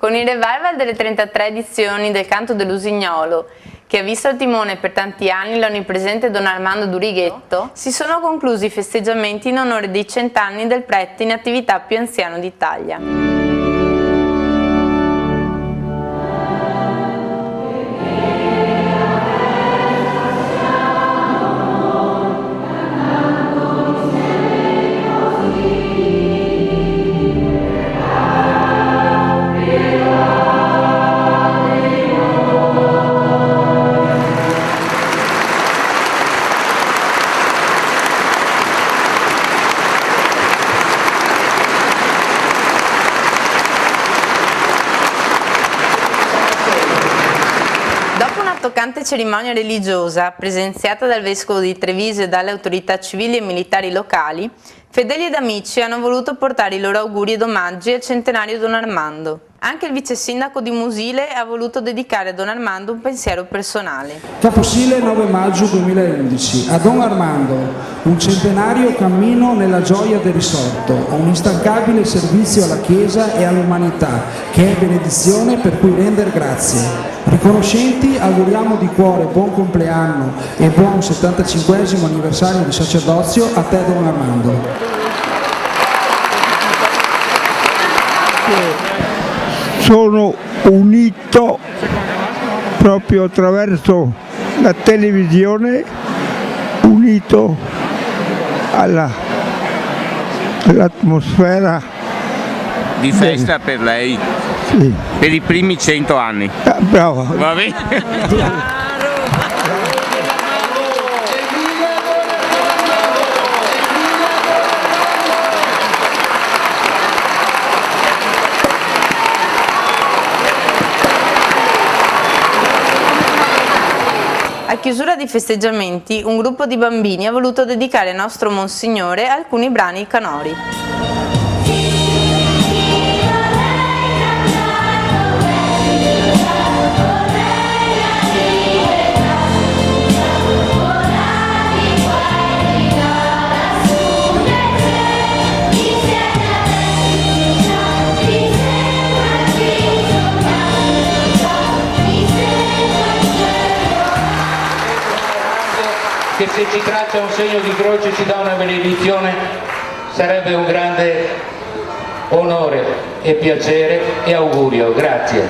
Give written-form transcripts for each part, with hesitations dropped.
Con il revival delle 33 edizioni del Canto dell'Usignolo, che ha visto al timone per tanti anni l'onnipresente Don Armando Durighetto, si sono conclusi i festeggiamenti in onore dei 100 anni del prete in attività più anziano d'Italia. Toccante cerimonia religiosa, presenziata dal Vescovo di Treviso e dalle autorità civili e militari locali, fedeli ed amici hanno voluto portare i loro auguri ed omaggi al centenario Don Armando. Anche il vice sindaco di Musile ha voluto dedicare a Don Armando un pensiero personale. Caposile 9 maggio 2011. A Don Armando, un centenario cammino nella gioia del risorto, un instancabile servizio alla Chiesa e all'umanità, che è benedizione per cui render grazie. Riconoscenti auguriamo di cuore buon compleanno e buon 75° anniversario di sacerdozio a te Don Armando. Sono unito proprio attraverso la televisione, unito all'atmosfera di festa per lei, sì. Per i primi 100 anni. Bravo. Va bene? A chiusura dei festeggiamenti, un gruppo di bambini ha voluto dedicare al nostro Monsignore alcuni brani canori. Che se ci traccia un segno di croce ci dà una benedizione, sarebbe un grande onore e piacere e augurio. Grazie.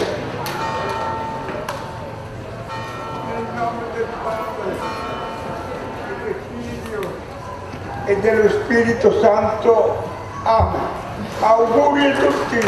Nel nome del Padre, del Figlio e dello Spirito Santo. Amen. Auguri a tutti.